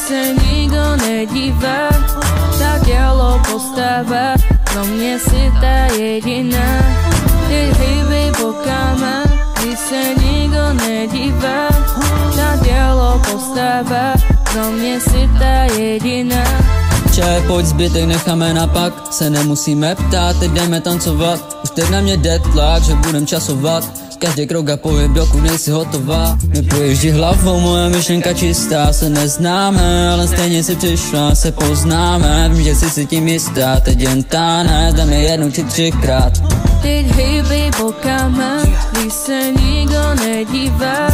se nikdo nedívá, ta tělo postava, pro mě si ta jediná. Ty hýby bokama, když se nikdo nedívá, ta tělo postava, pro mě si ta jediná. Pojď, zbytek necháme na pak, se nemusíme ptát, teď jdeme tancovat. Už teď na mě jde tlak, že budem časovat. Každý krok a pohyb, dokud nejsi hotová. Neprojíždí hlavou, moje myšlenka čistá. Se neznáme, ale stejně si přišla, se poznáme. Vím, že jsi si tím jistá, teď jen tánec, dám je jednou či třikrát. Teď hýby bokama, když se nikdo nedívá,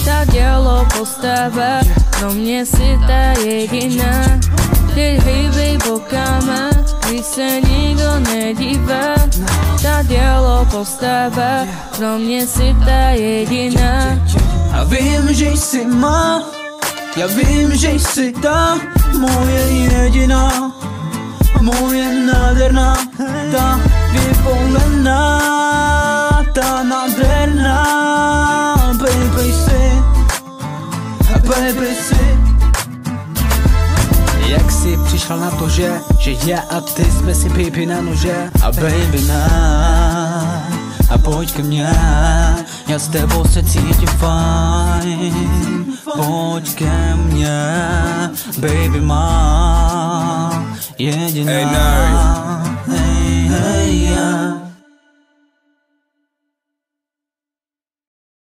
ta dělo postava, pro mě si ta jediná. Teď hýby bokama, když se nikdo nedívá, ta dělo postava, pro mě si ta jediná. A vím, že jsi má, já vím, že jsi ta moje jediná, moje nádherná, ta vyvolená, ta nádherná, baby si. Jak jsi přišla na to, že já a ty jsme si baby na nože. A baby a pojď ke mně, já s tebou se cítím fajn. Pojď ke mně, baby má jediná. Hey, hey, yeah.